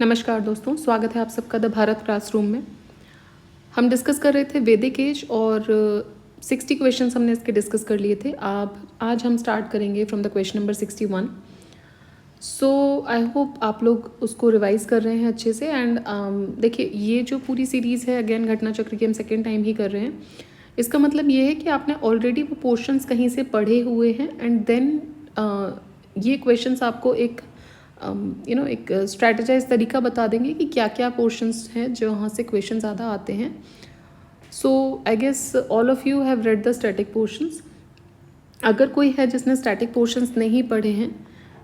नमस्कार दोस्तों, स्वागत है आप सबका द भारत क्लासरूम में। हम डिस्कस कर रहे थे वैदिक एज और 60 क्वेश्चंस हमने इसके डिस्कस कर लिए थे। आज हम स्टार्ट करेंगे from the question number 61। So I hope आप लोग उसको रिवाइज कर रहे हैं अच्छे से। एंड देखिए, ये जो पूरी सीरीज़ है अगेन घटना चक्र की हम सेकेंड टाइम ही कर रहे हैं। इसका मतलब ये है कि आपने ऑलरेडी वो पोर्शंस कहीं से पढ़े हुए हैं एंड देन ये क्वेश्चंस आपको एक एक स्ट्रैटेजाइज तरीका बता देंगे कि क्या क्या पोर्शंस हैं जो वहाँ से क्वेश्चन ज़्यादा आते हैं। So I guess all of you have read the static portions. अगर कोई है जिसने स्टैटिक पोर्शंस नहीं पढ़े हैं,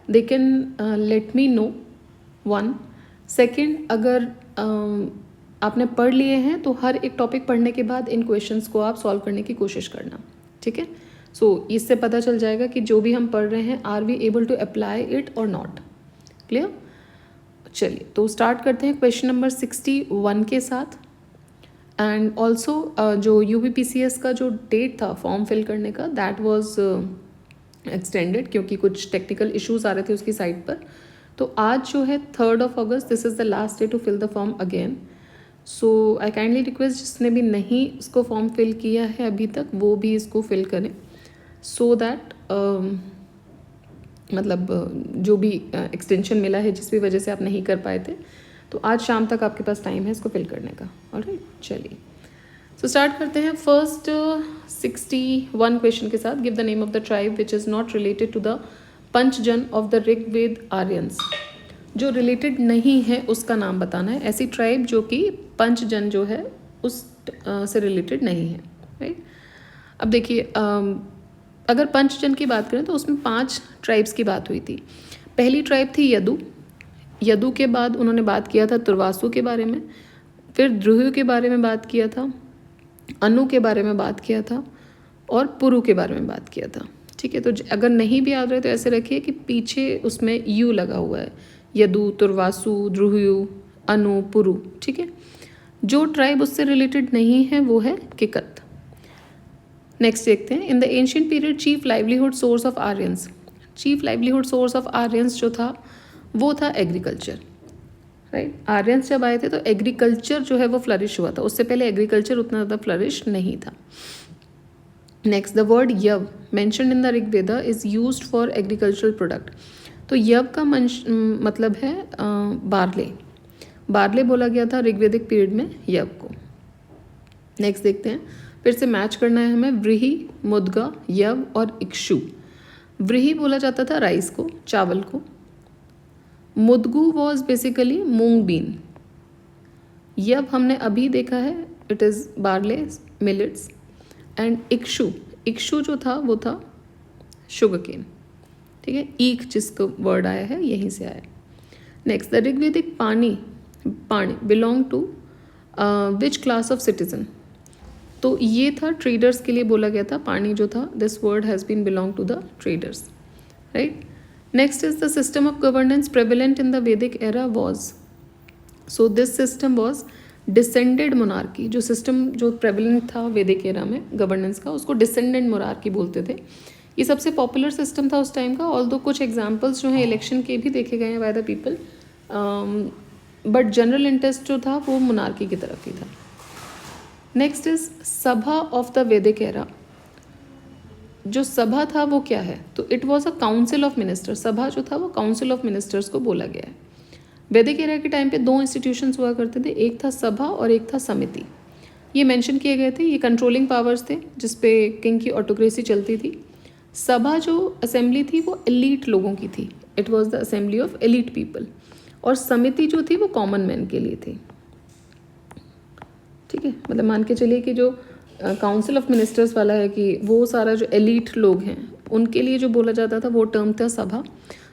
they can let me know. One second, अगर आपने पढ़ लिए हैं तो हर एक टॉपिक पढ़ने के बाद इन क्वेश्चंस को आप सॉल्व करने की कोशिश करना, ठीक है। सो इससे पता चल जाएगा कि जो भी हम पढ़ रहे हैं, are we able to apply it और नॉट। क्लियर? चलिए तो स्टार्ट करते हैं क्वेश्चन नंबर 61 के साथ। एंड ऑल्सो जो UPPCS का जो डेट था फॉर्म फिल करने का, दैट वाज एक्सटेंडेड क्योंकि कुछ टेक्निकल इश्यूज आ रहे थे उसकी साइट पर। तो आज जो है 3 अगस्त, this is the last day to fill the form again. So I kindly request जिसने भी नहीं इसको फॉर्म फिल किया है अभी तक, वो भी इसको फिल करें सो दैट मतलब जो भी एक्सटेंशन मिला है जिस भी वजह से आप नहीं कर पाए थे, तो आज शाम तक आपके पास टाइम है इसको फिल करने का। ऑलराइट, चलिए सो स्टार्ट करते हैं फर्स्ट 61 क्वेश्चन के साथ। Give the name of the tribe which is not related to the Panchajana of the Rigveda Aryans. जो रिलेटेड नहीं है उसका नाम बताना है। ऐसी ट्राइब जो कि पंचजन जो है उस से रिलेटेड नहीं है, राइट। अब देखिए, अगर पंचजन की बात करें तो उसमें 5 ट्राइब्स की बात हुई थी। पहली ट्राइब थी यदु। यदु के बाद उन्होंने बात किया था तुर्वासु के बारे में, फिर द्रुह्यु के बारे में बात किया था, अनु के बारे में बात किया था और पुरु के बारे में बात किया था, ठीक है। तो अगर नहीं भी याद रहे तो ऐसे रखिए कि पीछे उसमें यू लगा हुआ है, यदु, तुर्वासु, द्रुह्यु, अनु, पुरु, ठीक है। जो ट्राइब उससे रिलेटेड नहीं है वो है किकत। नेक्स्ट देखते हैं, in the ancient period chief livelihood source of Aryans. Chief livelihood source of Aryans जो था वो था एग्रीकल्चर, राइट। आर्यंस जब आए थे तो एग्रीकल्चर जो है वो फ्लरिश हुआ था, उससे पहले एग्रीकल्चर उतना ज़्यादा फ्लरिश नहीं था। Next, the word yava mentioned in the Rigveda is used for agricultural product. तो यव का मतलब है बार्ले। बार्ले बोला गया था ऋग्वेदिक पीरियड में यव को। नेक्स्ट देखते हैं, फिर से मैच करना है हमें। व्रीहि, मुद्गा, यव और इक्षु। व्रीहि बोला जाता था राइस को, चावल को। Mudga was basically moong bean. यव हमने अभी देखा है, it is barley, millets. And ikshu, इक्षु जो था वो था शुगर केन, ठीक है। ईख जिसको वर्ड आया है यहीं से आया। Next, the Rigvedic Pani belong to which class of citizen. तो ये था ट्रेडर्स के लिए बोला गया था। पानी जो था, this word has been belong to the traders, right. Next is the system of governance prevalent in the Vedic era was. So this system was descended monarchy. जो सिस्टम जो प्रेवलेंट था वैदिक एरा में गवर्नेंस का, उसको डिसेंडेड मोनार्की बोलते थे। ये सबसे पॉपुलर सिस्टम था उस टाइम का। ऑल्दो कुछ एग्जाम्पल्स जो हैं इलेक्शन के भी देखे गए हैं by the people, but general interest जो था वो मोनार्की की तरफ ही था। नेक्स्ट इज सभा ऑफ द वैदिक एरा। जो सभा था वो क्या है, तो it was a council of ministers. सभा जो था वो काउंसिल ऑफ मिनिस्टर्स को बोला गया है। वैदिक एरा के टाइम पे 2 इंस्टीट्यूशंस हुआ करते थे, एक था सभा और एक था समिति। ये मेंशन किए गए थे, ये कंट्रोलिंग पावर्स थे जिसपे किंग की ऑटोक्रेसी चलती थी। सभा जो असेंबली थी वो एलीट लोगों की थी, it was the assembly of elite people. और समिति जो थी वो कॉमन मैन के लिए थी, ठीक है। मतलब मान के चलिए कि जो काउंसिल ऑफ मिनिस्टर्स वाला है कि वो सारा जो एलीट लोग हैं उनके लिए जो बोला जाता था वो टर्म था सभा।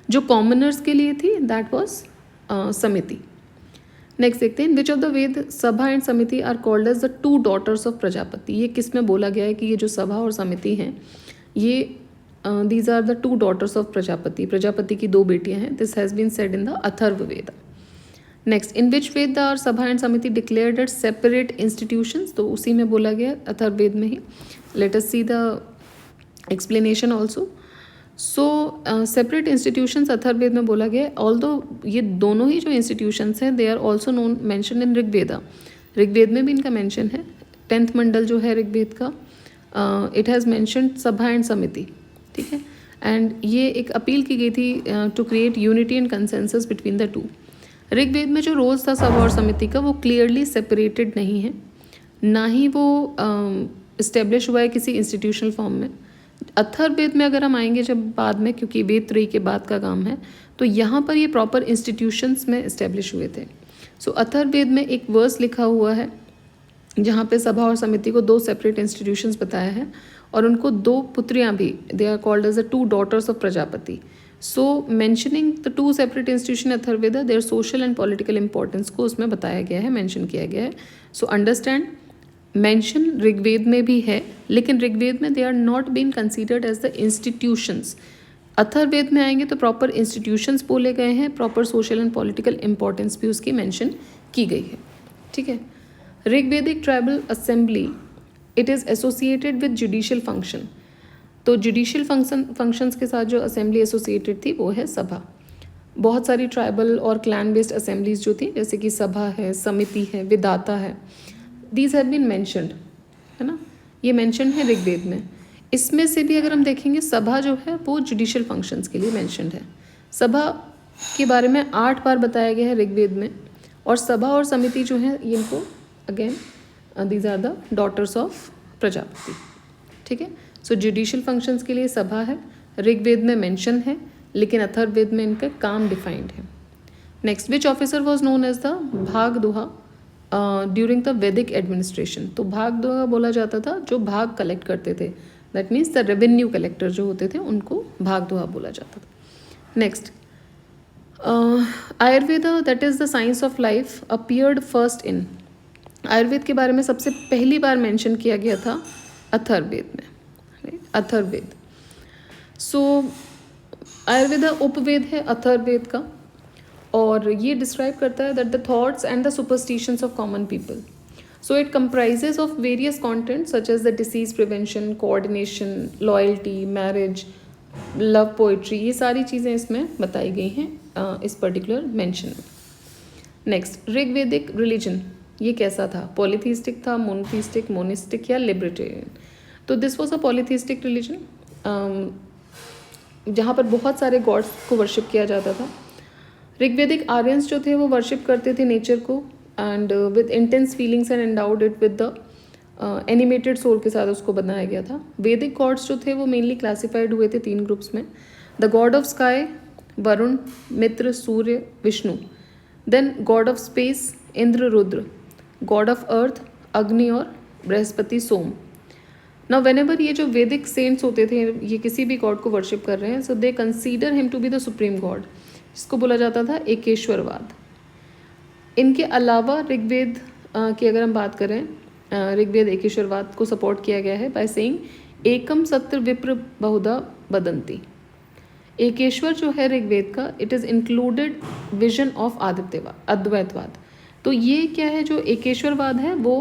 जो कॉमनर्स के लिए थी दैट वाज समिति। नेक्स्ट देखते हैं, विच of the Veda sabha and samiti are called as the 2 daughters of Prajapati. ये किस में बोला गया है कि ये जो सभा और समिति हैं ये these are the 2 daughters of Prajapati. Prajapati की 2 बेटियां हैं। This has been said in the Atharvaveda. Next, in which Veda are sabha and samiti declared at separate institutions. तो उसी में बोला गया अथर्ववेद में ही। Let us see the explanation also. So separate institutions Atharvaveda में बोला गया है, ऑल्दो ये दोनों ही जो इंस्टीट्यूशंस हैं they are also known mention in Rigveda, Rigveda में भी इनका मेंशन है। 10th मंडल जो है ऋग्वेद का, इट हैज़ मेंशनड सभा एंड समिति, ठीक है। एंड ये एक अपील की गई थी to create unity and consensus between the two. Rigveda में जो रोल्स था सभा और समिति का वो क्लियरली सेपरेटेड नहीं है, ना ही वो इस्टेब्लिश हुआ है किसी इंस्टीट्यूशनल फॉर्म में। अथर्ववेद में अगर हम आएंगे जब बाद में, क्योंकि वेद त्रयी के बाद का काम है, तो यहाँ पर ये प्रॉपर इंस्टीट्यूशंस में इस्टेब्लिश हुए थे। सो अथर्ववेद में एक वर्स लिखा हुआ है जहाँ पे सभा और समिति को 2 सेपरेट इंस्टीट्यूशंस बताया है, और उनको 2 पुत्रियाँ भी, they are called as the 2 daughters of Prajapati. So mentioning the 2 separate institution Atharvaveda, their social and political importance को उसमें बताया गया है, मेंशन किया गया है। सो अंडरस्टैंड, मेंशन ऋग्वेद में भी है, लेकिन ऋग्वेद में they are not been considered as the institutions. Atharvaveda में आएंगे तो प्रॉपर इंस्टीट्यूशंस बोले गए हैं, proper social and political importance भी उसकी मेंशन की गई है, ठीक है। Rigvedic tribal assembly, it is associated with judicial function, तो जुडिशियल फंक्शंस के साथ जो असेंबली एसोसिएटेड थी वो है सभा। बहुत सारी ट्राइबल और क्लैन बेस्ड असेंबलीज जो थी, जैसे कि सभा है, समिति है, विधाता है, दीज हैव बीन मैंशनड, है ना, ये मैंशन है ऋग्वेद में। इसमें से भी अगर हम देखेंगे, सभा जो है वो जुडिशियल फंक्शंस के लिए मैंशनड है। सभा के बारे में 8 बार बताया गया है ऋग्वेद में, और सभा और समिति जो है इनको again these are the daughters of Prajapati, ठीक है। सो जुडिशियल फंक्शंस के लिए सभा है, ऋग्वेद में मेंशन है, लेकिन अथर्ववेद में इनका काम डिफाइंड है। Next, which officer was known as the Bhagadugha during the Vedic administration, तो भागदुहा बोला जाता था जो भाग कलेक्ट करते थे, that means the revenue collector जो होते थे उनको भागदुहा बोला जाता था। Next, Ayurveda, that is the science of life, appeared first in, Ayurveda के बारे में सबसे पहली बार मेंशन किया गया था अथर्ववेद में, अथर्ववेद। सो आयुर्वेदा उपवेद है अथर्ववेद का, और ये डिस्क्राइब करता है that the thoughts and the superstitions of common people. So it comprises of various content such as the disease prevention, coordination, loyalty, marriage, love, poetry, ये सारी चीज़ें इसमें बताई गई हैं इस पर्टिकुलर मेंशन में। नेक्स्ट, ऋग्वेदिक रिलीजन ये कैसा था, पॉलीथीस्टिक था, मोनोथीस्टिक, मोनिस्टिक या लिबर्टेरियन। तो this was a polytheistic religion, जहाँ पर बहुत सारे गॉड्स को वर्शिप किया जाता था। ऋग्वेदिक आर्यंस जो थे वो वर्शिप करते थे नेचर को, and with intense feelings and endowed it with the animated soul के साथ उसको बनाया गया था। वैदिक गॉड्स जो थे वो मेनली क्लासिफाइड हुए थे 3 ग्रुप्स में, the god of sky Varuna, Mitra, Surya, Vishnu, then god of space Indra, Rudra, god of earth Agni, और बृहस्पति, सोम। नाउ व्हेनेवर ये जो वैदिक सेंट्स होते थे ये किसी भी गॉड को वर्शिप कर रहे हैं, so they consider him to be the supreme god, जिसको बोला जाता था एकेश्वरवाद। इनके अलावा ऋग्वेद की अगर हम बात करें, ऋग्वेद एकेश्वरवाद को सपोर्ट किया गया है बाय सेइंग एकम सत्र विप्र बहुधा वदंती। एकेश्वर जो है ऋग्वेद का, it is included vision of आदित्यवाद, अद्वैतवाद। तो ये क्या है, जो एकेश्वरवाद है वो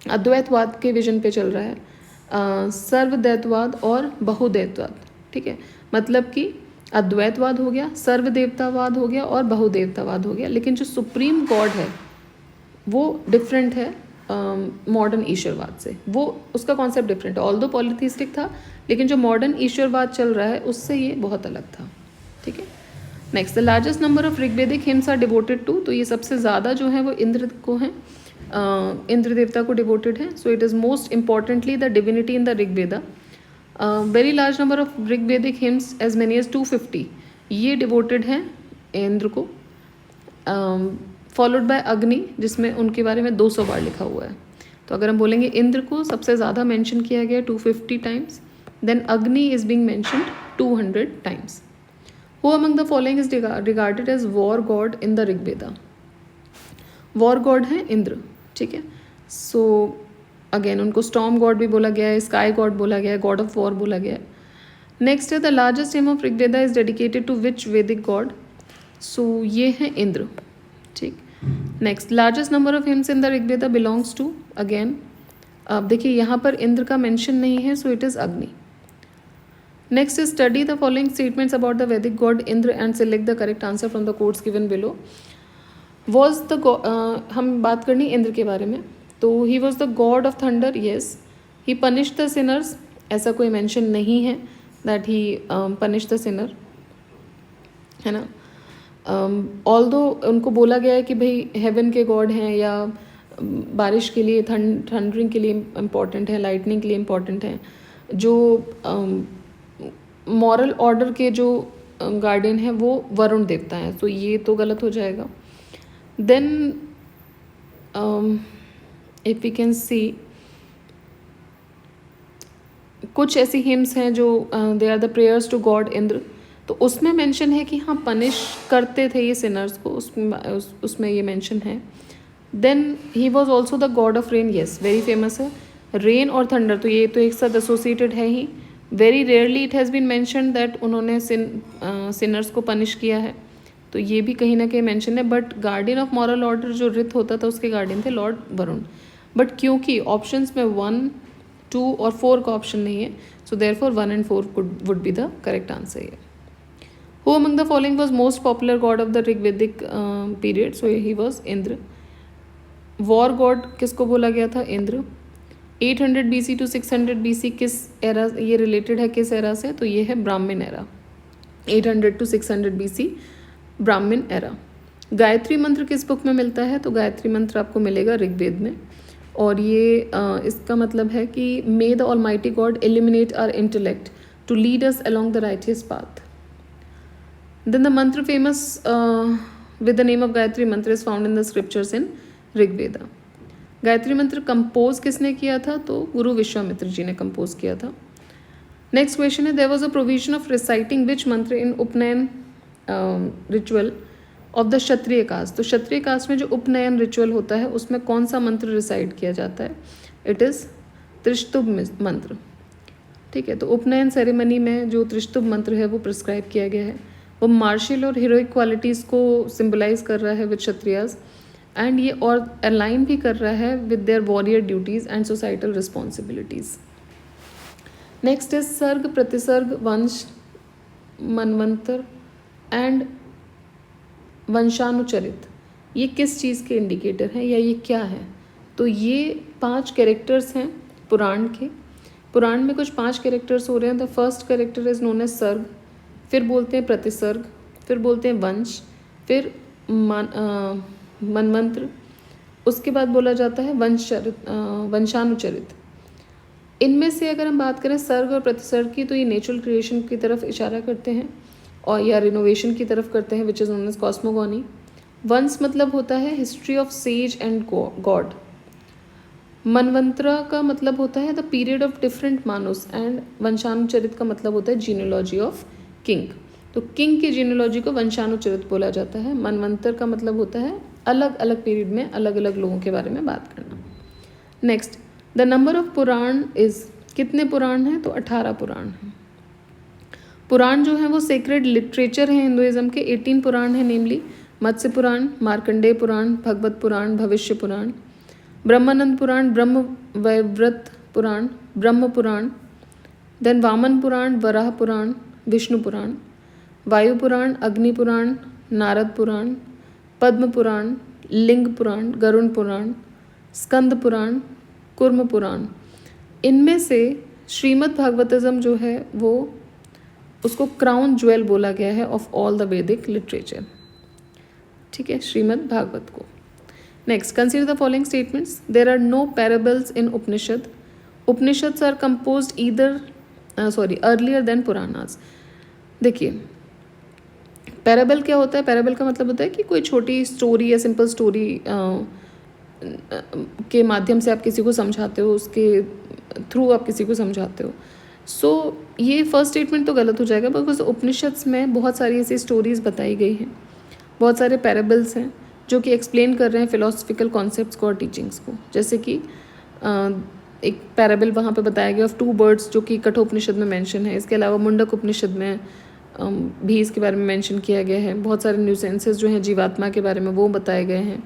अद्वैतवाद के विजन पे चल रहा है, सर्वदैतवाद और बहुदैतवाद, ठीक है। मतलब कि अद्वैतवाद हो गया, सर्वदेवतावाद हो गया और बहुदेवतावाद हो गया, लेकिन जो सुप्रीम गॉड है वो डिफरेंट है मॉडर्न ईश्वरवाद से, वो उसका कॉन्सेप्ट डिफरेंट है। ऑल्दो पॉलीथीस्टिक था, लेकिन जो मॉडर्न ईश्वरवाद चल रहा है उससे ये बहुत अलग था, ठीक है। Next, the largest number of Rigvedic hymns are devoted to, तो ये सबसे ज़्यादा जो है वो इंद्र को हैं, इंद्र देवता को डिवोटेड है। So it is most importantly the divinity in the Rigveda. Very large number of Rigvedic hymns as many as 250 ये डिवोटेड हैं इंद्र को, फॉलोड बाय अग्नि जिसमें उनके बारे में 200 बार लिखा हुआ है। तो अगर हम बोलेंगे इंद्र को सबसे ज़्यादा मेंशन किया गया 250 times, then Agni is being mentioned 200 times. Who among the following is regarded as war god in the Rigveda? War god है इंद्र, ठीक है। सो अगेन उनको स्टॉर्म गॉड भी बोला गया है, स्काई गॉड बोला गया है, गॉड ऑफ वॉर बोला गया है। नेक्स्ट है the largest hymn of Rigveda is dedicated to which Vedic god? So ये है इंद्र, ठीक। Next, largest number of hymns in the Rigveda belongs to, again अब देखिए यहाँ पर इंद्र का मेंशन नहीं है, so it is Agni. Next is study the following statements about the Vedic god Indra and select the correct answer from the quotes given below. Was the हम बात करनी इंद्र के बारे में. तो ही was the god of thunder. Yes. He punish the Sinners. ऐसा कोई mention नहीं है that he punish the Sinner, है ना. ऑल्दो उनको बोला गया है कि भाई हेवन के गॉड हैं या बारिश के लिए, थंडरिंग के लिए इम्पॉर्टेंट है, लाइटनिंग के लिए इम्पॉर्टेंट है. जो मॉरल ऑर्डर के जो गार्डियन है वो वरुण देवता है, तो ये तो गलत हो जाएगा. Then if we can see कुछ ऐसी हिम्स हैं जो they are the prayers to god Indra, तो उसमें मेंशन है कि हाँ पनिश करते थे ये सिनर्स को, उसमें ये मेंशन है. Then he was also the god of rain. Yes, very famous है. रेन और थंडर तो ये तो एक साथ एसोसिएटेड है ही. Very rarely it has been mentioned that उन्होंने सिनर्स को पनिश किया है, तो ये भी कहीं ना कहीं मेंशन है. But guardian of moral order जो रित होता था उसके गार्डियन थे लॉर्ड वरुण. बट क्योंकि ऑप्शंस में 1, 2 और 4 का ऑप्शन नहीं है, so therefore 1 and 4 would be the correct answer here. Who among the following was most popular god of the Rigvedic period? So he was Indra. War God किसको बोला गया था? इंद्र. 800 BC to 600 BC किस era ये related है, किस era से? तो ये है ब्राह्मण एरा. 800 to 600 BC ब्राह्मण एरा. गायत्री मंत्र किस बुक में मिलता है? तो गायत्री मंत्र आपको मिलेगा ऋग्वेद में. और ये इसका मतलब है कि may the almighty god eliminate our intellect to lead us along the righteous path. Then the mantra famous with the name of Gayatri mantra is found in the scriptures in Rigveda. Gayatri मंत्र कंपोज किसने किया था? तो गुरु विश्वामित्र जी ने compose किया था. Next question है, there was a provision of reciting which mantra in Upanayana ritual of the Kshatriya caste. तो क्षत्रिय कास्ट में जो उपनयन रिचुअल होता है उसमें कौन सा मंत्र रिसाइट किया जाता है? इट इज़ त्रिशतुभ मंत्र. ठीक है, तो उपनयन सेरेमनी में जो त्रिशतुभ मंत्र है वो प्रिस्क्राइब किया गया है. वो मार्शल और हीरोइक क्वालिटीज़ को सिंबलाइज कर रहा है विद क्षत्रियाज, एंड ये और अलाइन भी कर रहा है with their warrior duties and societal responsibilities. Next is सर्ग, प्रतिसर्ग, वंश, मनवंतर एंड वंशानुचरित. ये किस चीज़ के इंडिकेटर हैं या ये क्या है? तो ये 5 कैरेक्टर्स हैं पुराण के. पुराण में कुछ 5 कैरेक्टर्स हो रहे हैं. The first character is known as sarga, फिर बोलते हैं प्रतिसर्ग, फिर बोलते हैं वंश, फिर मनमंत्र, उसके बाद बोला जाता है वंशानुचरित. इनमें से अगर हम बात करें सर्ग और प्रतिसर्ग की, तो ये नेचुरल क्रिएशन की तरफ इशारा करते हैं और या रिनोवेशन की तरफ करते हैं, which is known as cosmogony. वंश मतलब होता है history of sage and god. Manvantara का मतलब होता है द पीरियड ऑफ डिफरेंट मानुस, एंड वंशानुचरित का मतलब होता है जीनोलॉजी ऑफ किंग. तो किंग की जीनोलॉजी को वंशानुचरित बोला जाता है. मनवंतर का मतलब होता है अलग अलग पीरियड में अलग अलग लोगों के बारे में बात करना. Next, the number of Purana is, कितने पुराण हैं? तो 18 पुराण हैं. पुराण जो हैं वो सेक्रेड लिटरेचर हैं हिंदुइज्म के. 18 पुराण हैं, नेमली मत्स्य पुराण, मार्कंडेय पुराण, भगवत पुराण, भविष्य पुराण, ब्रह्मानंद पुराण, ब्रह्म वैवर्त पुराण, ब्रह्म पुराण, देन वामन पुराण, वराह पुराण, विष्णु पुराण, वायु पुराण, अग्नि पुराण, नारद पुराण, पद्म पुराण, लिंग पुराण, गरुण पुराण, स्कंद पुराण, कुर्म पुराण. इनमें से श्रीमद् भागवतिज्म जो है वो उसको क्राउन ज्वेल बोला गया है of all the Vedic literature. ठीक है, श्रीमद् भागवत को. Next, consider the following statements. There are no parables in Upanishad. Upanishads are composed either earlier than Puranas. देखिए, पैराबल क्या होता है? पैराबल का मतलब होता है कि कोई छोटी स्टोरी या सिंपल स्टोरी के माध्यम से आप किसी को समझाते हो, उसके थ्रू आप किसी को समझाते हो. सो ये फर्स्ट स्टेटमेंट तो गलत हो जाएगा, बिकॉज उपनिषद्स में बहुत सारी ऐसी स्टोरीज बताई गई हैं, बहुत सारे पैराबल्स हैं जो कि एक्सप्लेन कर रहे हैं फिलोसफिकल कॉन्सेप्ट्स को और टीचिंग्स को. जैसे कि एक पैराबल वहाँ पे बताया गया ऑफ 2 birds जो कि कठोपनिषद में मेंशन है. इसके अलावा मुंडक उपनिषद में भी इसके बारे में मेंशन किया गया है. बहुत सारे न्यूसेंसेस जो हैं जीवात्मा के बारे में वो बताए गए हैं.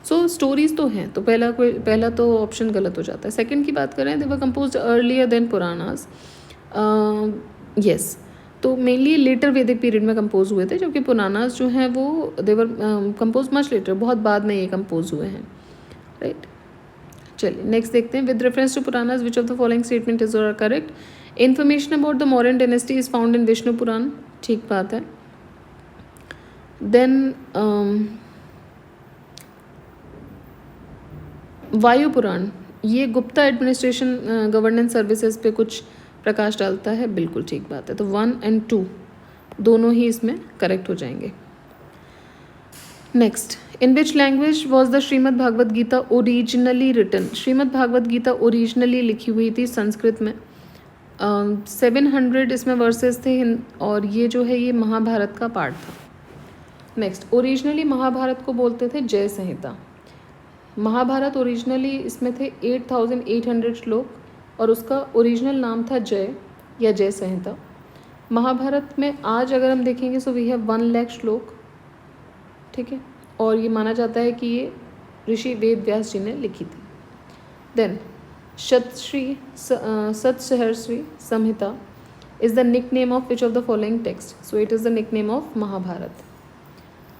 सो स्टोरीज तो हैं, तो पहला तो ऑप्शन गलत हो जाता है. सेकंड की बात करें, they were composed earlier than Puranas. Yes, तो मेनली लेटर वैदिक पीरियड में कंपोज हुए थे, जबकि पुरानास जो हैं वो देवर कंपोज मच लेटर, बहुत बाद में ये कंपोज हुए हैं, राइट। चलिए नेक्स्ट देखते हैं। With reference to Puranas which of the following statement is are correct? Information about the Mauryan dynasty is found in Vishnu Purana, ठीक बात है। देन वायु पुराण, ये गुप्ता एडमिनिस्ट्रेशन गवर्नेंस सर्विसेज पे कुछ प्रकाश डालता है, बिल्कुल ठीक बात है। तो 1 और 2 दोनों ही इसमें करेक्ट हो जाएंगे। Next, in which language was the Shrimad Bhagavad Gita originally written? Shrimad Bhagavad Gita originally लिखी हुई थी संस्कृत में। 700 इसमें वर्सेस थे, और ये जो है ये महाभारत का पार्ट था। नेक्स्ट, ओरिजिनली महाभारत को बोलते थे जय संहिता। महाभारत ओरिजिनली इसमें थे 8800 श्लोक, और उसका ओरिजिनल नाम था जय या जय संहिता। महाभारत में आज अगर हम देखेंगे सो वी हैव 1 लाख श्लोक, ठीक है, और ये माना जाता है कि ये ऋषि वेद व्यास जी ने लिखी थी। Then Satasahasri Samhita is the nickname of which of the following text? So it is the nickname of Mahabharat.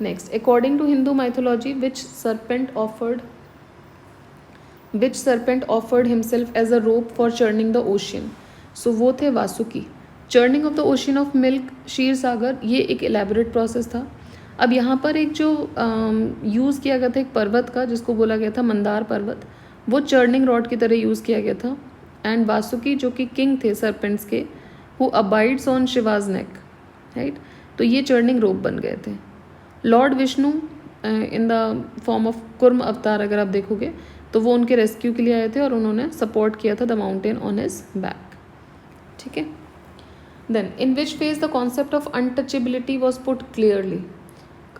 Next, according to Hindu mythology, which serpent offered himself as a rope for churning the ocean? So वो थे Vasuki. Churning of the ocean of milk, Kshir Sagar, ये एक elaborate process था। अब यहाँ पर एक जो यूज़ किया गया था एक पर्वत का, जिसको बोला गया था मंदार पर्वत, वो चर्निंग रॉड की तरह यूज़ किया गया था। एंड वासुकी जो कि किंग थे सर्पेंट्स के, who abides on Shiva's neck, right, तो ये चर्निंग रोप बन गए थे। Lord Vishnu in the form of Kurma avatar अगर आप देखोगे तो वो उनके रेस्क्यू के लिए आए थे और उन्होंने सपोर्ट किया था the mountain on his back, ठीक है। Then in which phase the concept of untouchability was put clearly?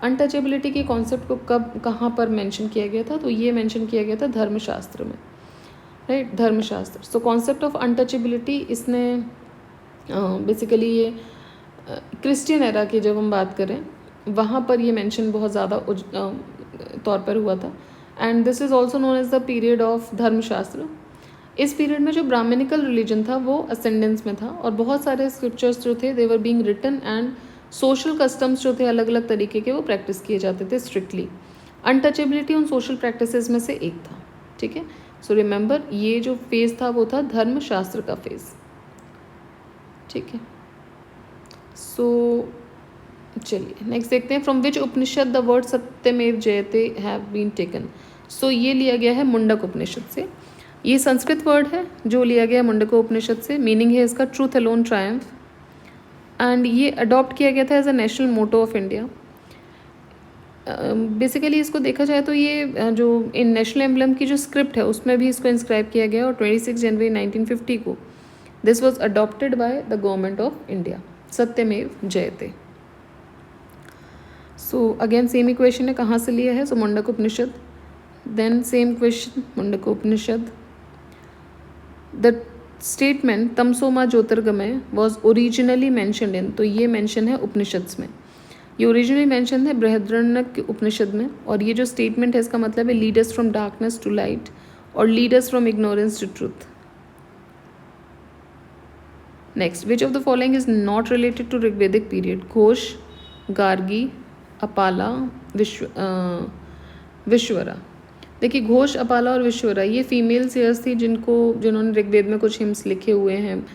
Untouchability के कॉन्सेप्ट को कब कहाँ पर मेंशन किया गया था? तो ये मेंशन किया गया था धर्मशास्त्र में, राइट, धर्मशास्त्र। सो कॉन्सेप्ट ऑफ अनटचेबिलिटी इसने बेसिकली ये क्रिश्चियन एरा की जब हम बात करें वहाँ पर ये मेंशन बहुत ज़्यादा तौर पर हुआ था। And this is also known as the period of Dharmashastra. इस पीरियड में जो ब्राह्मणिकल रिलीजन था वो असेंडेंस में था, और बहुत सारे स्क्रिप्चर्स जो थे they were being written, and social customs जो थे अलग अलग तरीके के वो प्रैक्टिस किए जाते थे स्ट्रिक्टली। अनटचेबिलिटी उन सोशल प्रैक्टिसेस में से एक था, ठीक है। सो रिमेंबर ये जो फेज़ था वो था धर्मशास्त्र का फेज़, ठीक है। सो चलिए नेक्स्ट देखते हैं। From which Upanishad the word सत्यमेव जयते हैव बीन टेकन? सो ये लिया गया है मुंडक उपनिषद से। ये संस्कृत वर्ड है जो लिया गया है मुंडक उपनिषद से। मीनिंग है इसका ट्रूथ अलोन ट्रायम्फ, एंड ये अडॉप्ट किया गया था as a national motto of India. Basically इसको देखा जाए तो ये जो इन नेशनल एम्बलम की जो स्क्रिप्ट है उसमें भी इसको इंस्क्राइब किया गया, और 26 जनवरी 1950 को this was adopted by the government of India, सत्यमेव जयते। सो अगेन सेम ही क्वेश्चन है, कहाँ से लिया है? So Mundaka Upanishad. Then same question Mundaka Upanishad. The statement तमसोमा ज्योतिर्गमय वॉज ओरिजिनली मैंशनड इन, तो ये मेंशन है उपनिषद्स में, ये ओरिजिनली मेंशन है बृहदारण्यक उपनिषद में। और ये जो स्टेटमेंट है इसका मतलब है lead us from darkness to light और lead us from ignorance to truth. Next, which of the following is not related to Rigvedic period? Ghosha, Gargi, Apala, Vishwavara. देखिए घोष, अपाला और विश्वरा ये फीमेल सेयर्स थी जिन्होंने ऋग्वेद में कुछ हिम्स लिखे हुए हैं,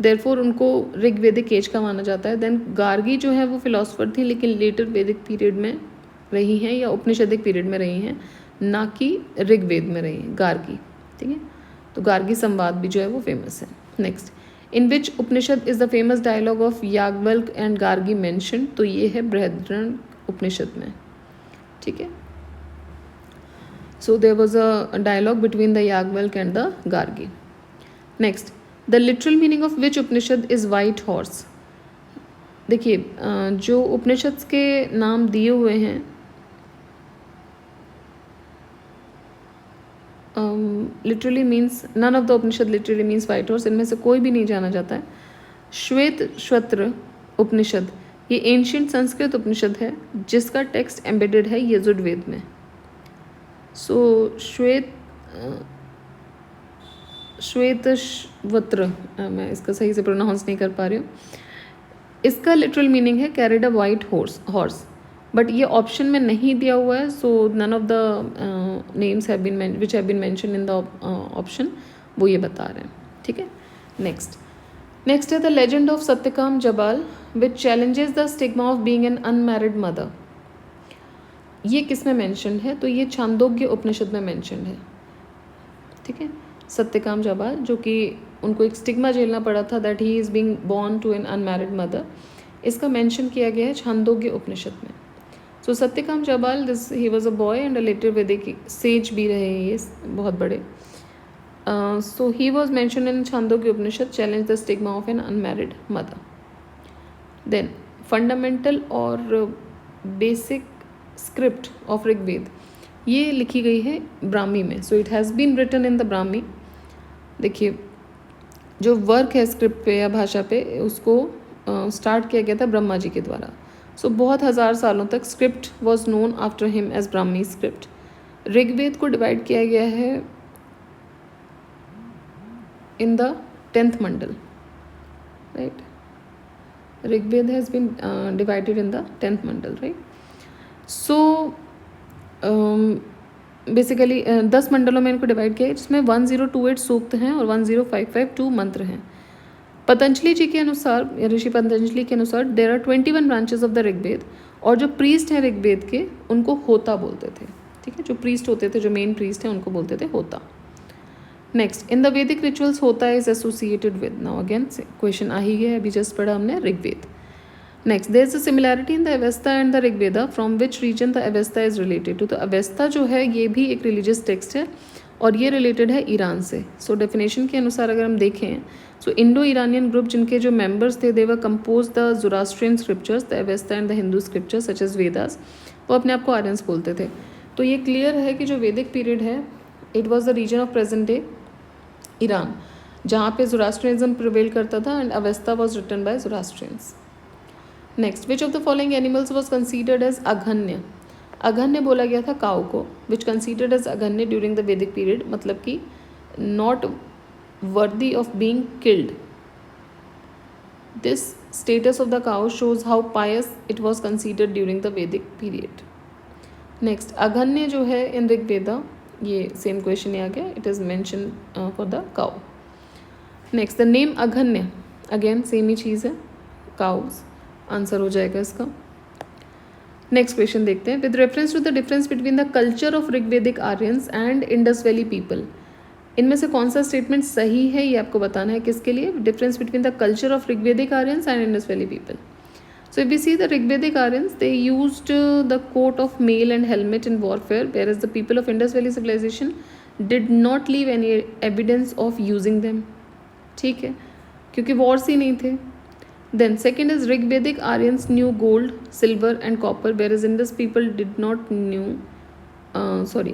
देयरफॉर उनको ऋग्वेदिक एज का माना जाता है। देन गार्गी जो है वो फिलोसफर थी, लेकिन लेटर वैदिक पीरियड में रही हैं या उपनिषदिक पीरियड में रही हैं, ना कि ऋग्वेद में रही हैं गार्गी, ठीक है। तो गार्गी संवाद भी जो है वो फेमस है। Next, in which Upanishad is the famous dialogue of Yajnavalkya and Gargi mention? तो ये है बृहदारण्यक उपनिषद में, ठीक है। So there was a dialogue between the Yajnavalkya and the Gargi. Next, the literal meaning of which Upanishad is white horse? देखिए जो उपनिषद के नाम दिए हुए हैं literally means none of the Upanishad literally means white horse, इनमें से कोई भी नहीं जाना जाता है। श्वेत श्वत्र उपनिषद ये एंशियंट संस्कृत उपनिषद है जिसका टेक्स्ट एम्बेडेड है यजुर्वेद में। सो श्वेत श्वेतश्वत्र, मैं इसका सही से प्रोनाउंस नहीं कर पा रही हूँ। इसका लिटरल मीनिंग है carried a white horse, but ये ऑप्शन में नहीं दिया हुआ है, so none of the names have been which have been mention in the option वो ये बता रहे हैं। ठीक है, नेक्स्ट है the legend of Satyakama Jabala which challenges the stigma of being an unmarried mother. ये किस में मेंशन है? तो ये छांदोग्य उपनिषद में मेंशन है। ठीक है, सत्यकाम जबाल जो कि उनको एक स्टिग्मा झेलना पड़ा था that he is being born to an unmarried mother, इसका मेंशन किया गया है छांदोग्य उपनिषद में। So Satyakama Jabala this he was a boy and a later Vedic sage भी रहे हैं ये बहुत बड़े। So he was mention in Chandogya Upanishad challenge the stigma of an unmarried mother. Then fundamental और बेसिक स्क्रिप्ट ऑफ ऋग्वेद, ये लिखी गई है ब्राह्मी में। So it has been written in the Brahmi. देखिए जो वर्क है स्क्रिप्ट पे या भाषा पे, उसको स्टार्ट किया गया था ब्रह्मा जी के द्वारा। सो बहुत हज़ार सालों तक script was known after him as Brahmi script. Rigveda को डिवाइड किया गया है in the 10th mandal, right. Rigveda has been divided in the 10th mandal, right. So basically 10 मंडलों में इनको डिवाइड किया है, जिसमें 1028 सूक्त हैं और 10552 मंत्र हैं। पतंजलि जी के अनुसार, ऋषि पतंजलि के अनुसार there are 21 branches of the Rigveda, और जो प्रीस्ट हैं ऋग्वेद के उनको होता बोलते थे। ठीक है, जो प्रीस्ट होते थे, जो मेन प्रीस्ट हैं, उनको बोलते थे होता। Next, in the Vedic rituals होता is associated with, now again question आ ही गया, अभी जस्ट पढ़ा हमने Rigveda. Next, there is a similarity in the Avesta and the Rigveda, from which region the Avesta is related to. तो अवेस्ता जो है ये भी एक रिलीजियस टेक्स्ट है और ये रिलेटेड है ईरान से। सो डेफिनेशन के अनुसार अगर हम देखें, सो इंडो ईरानियन ग्रुप जिनके जो मेंबर्स थे, they were compose the Zoroastrian scriptures, the Avesta and the Hindu scriptures such as Vedas. वो अपने आप को आर्यंस बोलते थे। तो ये क्लियर है कि जो वैदिक पीरियड है, it was the region of present day Iran, जहाँ पे ज़ोरास्ट्रियनिज्म प्रिवेल करता था, and Avesta was written by Zoroastrians. Next, which of the following animals was considered as Aghanya. Aghanya बोला गया था काऊ को, which considered as Aghanya during the Vedic period, मतलब कि not worthy of being killed. This status of the cow shows how pious it was considered during the Vedic period. Next, Aghanya जो है in Rigveda, ये same question आ गया, it is mention for the cow. Next, the name Aghanya, again same ही चीज़ है, cows answer हो जाएगा इसका। नेक्स्ट क्वेश्चन देखते हैं, with reference to the difference between the culture of Rigvedic Aryans and Indus valley people, इनमें से कौन सा स्टेटमेंट सही है, ये आपको बताना है। किसके लिए? Difference between the culture of Rigvedic Aryans and Indus valley people. So if we see the Rigvedic Aryans, they used the coat of mail and helmet in warfare, whereas the people of Indus Valley civilization did not leave any evidence of using them. ठीक है, क्योंकि wars ही नहीं थे। Then second is Rigvedic Aryans knew gold, silver and copper, whereas Indus people did not knew.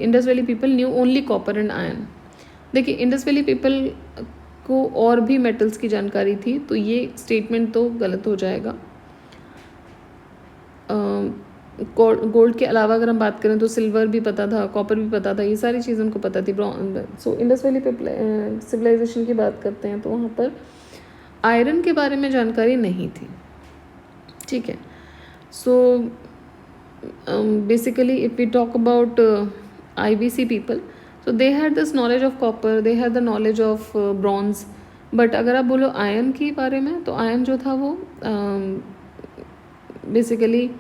Indus Valley people knew only copper and iron. देखिए, Indus Valley people को और भी metals की जानकारी थी, तो ये statement तो गलत हो जाएगा। गोल्ड के अलावा अगर हम बात करें तो सिल्वर भी पता था, कॉपर भी पता था, ये सारी चीज़ें उनको पता थी। सो इंडस वैली सिविलाइजेशन की बात करते हैं तो वहाँ पर आयरन के बारे में जानकारी नहीं थी। ठीक है, so basically if we talk about IBC people, so they had this knowledge of copper, they had the knowledge of bronze. But अगर आप बोलो आयरन के बारे में, तो आयरन जो था वो बेसिकली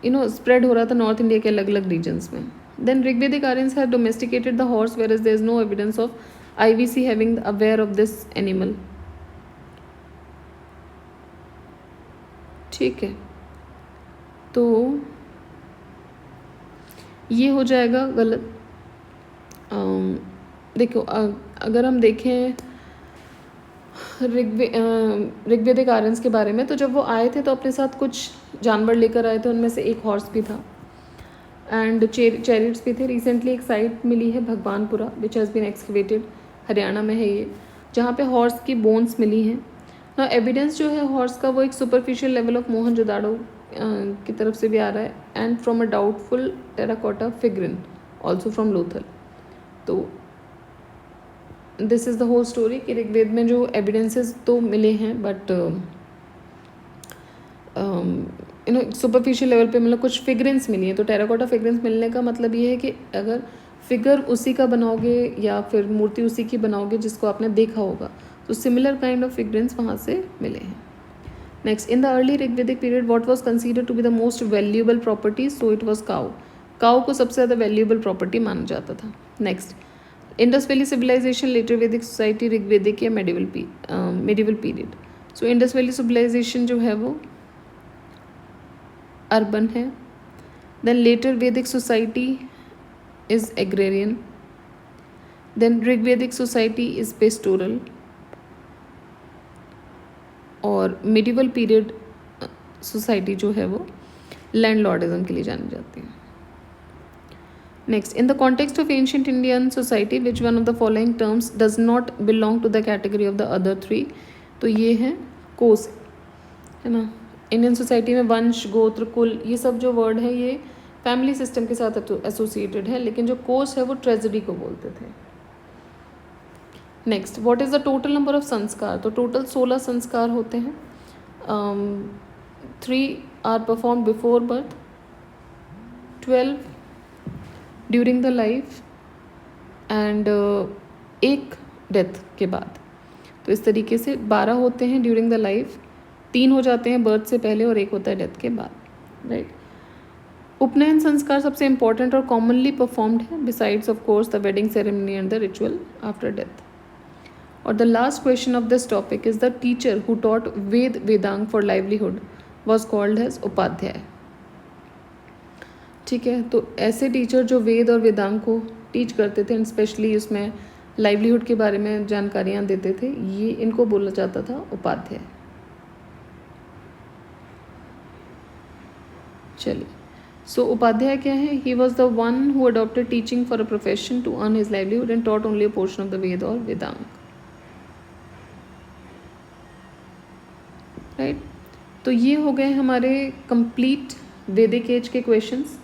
स्प्रेड हो रहा था नॉर्थ इंडिया के अलग अलग रीजन्स में। Then Rigvedic Aryans have domesticated the horse, whereas there is no evidence of IBC having aware of this animal. ठीक है, तो ये हो जाएगा गलत। देखो, अगर हम देखें ऋग्वेदिक आर्यंस के बारे में, तो जब वो आए थे तो अपने साथ कुछ जानवर लेकर आए थे, उनमें से एक हॉर्स भी था एंड चैरिट्स भी थे। रिसेंटली एक साइट मिली है Bhagwanpura, which has been excavated, Haryana में है ये, जहाँ पे हॉर्स की बोन्स मिली हैं। ना एविडेंस जो है हॉर्स का, वो एक सुपरफिशियल लेवल ऑफ मोहनजोदाड़ो की तरफ से भी आ रहा है, and from a doubtful terracotta figurine also from Lothal. तो this is the whole story कि ऋग्वेद में जो एविडेंसेस तो मिले हैं बट सुपरफिशियल लेवल पे मतलब कुछ फिगरेंस मिली है। तो टेराकोटा फिगरेंस मिलने का मतलब ये है कि अगर फिगर उसी का बनाओगे या फिर मूर्ति उसी की बनाओगे जिसको आपने देखा होगा, तो सिमिलर काइंड ऑफ फिगरेंस वहाँ से मिले हैं। Next, in the early Rigvedic period what was considered to be the most valuable property, so it was cow. Cow को सबसे ज़्यादा वैल्यूएबल प्रॉपर्टी माना जाता था। Next, Indus valley civilization, later Vedic society, Rigvedic या medieval period. So Indus valley civilization जो है वो अर्बन है। Then later Vedic society is agrarian. Then Rigvedic society is pastoral. और मिडिवल पीरियड सोसाइटी जो है वो लैंडलॉर्डिज्म के लिए जानी जाती है। Next, in the context of ancient Indian society which one of the following terms does not belong to the category of the other three. तो ये है कोस, है ना। इंडियन सोसाइटी में वंश, गोत्र, कुल, ये सब जो वर्ड है ये फैमिली सिस्टम के साथ एसोसिएटेड है, लेकिन जो कोस है वो ट्रेजेडी को बोलते थे। Next, what is the total number of sanskar. तो टोटल 16 संस्कार होते हैं। 3 are perform before birth, 12 during the life and एक डेथ के बाद। तो इस तरीके से 12 होते हैं ड्यूरिंग द लाइफ, 3 हो जाते हैं बर्थ से पहले और 1 होता है डेथ के बाद, राइट। उपनयन संस्कार सबसे इंपॉर्टेंट और कॉमनली परफॉर्म्ड है besides of course the wedding ceremony and the ritual after death. और the last question of this topic is the teacher who taught Vedanga for livelihood was called as Upadhyaya. ठीक है, तो ऐसे टीचर जो वेद और वेदांग को टीच करते थे एंड स्पेशली उसमें लाइवलीहुड के बारे में जानकारियाँ देते थे, ये इनको बोला जाता था उपाध्याय। चलिए, सो उपाध्याय क्या है? He was the one who adopted teaching for a profession to earn his livelihood and taught only a portion of the Veda और वेदांग, राइट। तो ये हो गए हमारे कंप्लीट वैदिक एज के क्वेश्चंस।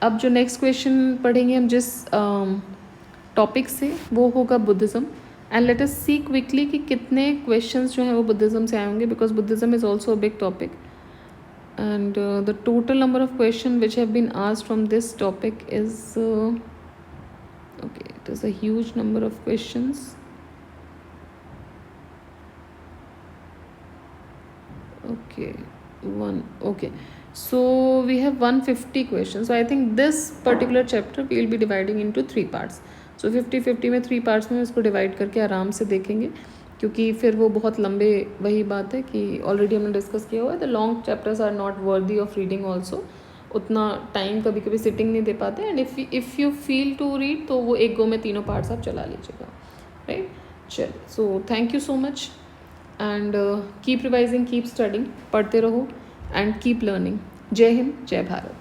अब जो नेक्स्ट क्वेश्चन पढ़ेंगे हम जिस टॉपिक से, वो होगा Buddhism. And let us see quickly कि कितने क्वेश्चंस जो हैं वो बुद्धिज़्म से आएंगे, because Buddhism is also a big topic and the total number of questions which have been asked from this topic is okay, it is a huge number of questions. Okay, so we have 150 questions. So I think this particular chapter we will be dividing into 3 parts. So 50-50 में 3 parts में इसको divide करके आराम से देखेंगे, क्योंकि फिर वो बहुत लंबे, वही बात है कि ऑलरेडी हमने डिस्कस किया हुआ है, the long chapters are not worthy of reading also. उतना टाइम कभी कभी सिटिंग नहीं दे पाते, and if you feel to read तो वो एक गो में तीनों पार्ट्स आप चला लीजिएगा, राइट। चलिए, so thank you so much and keep revising, keep studying, पढ़ते रहो एंड कीप लर्निंग। जय हिंद, जय भारत।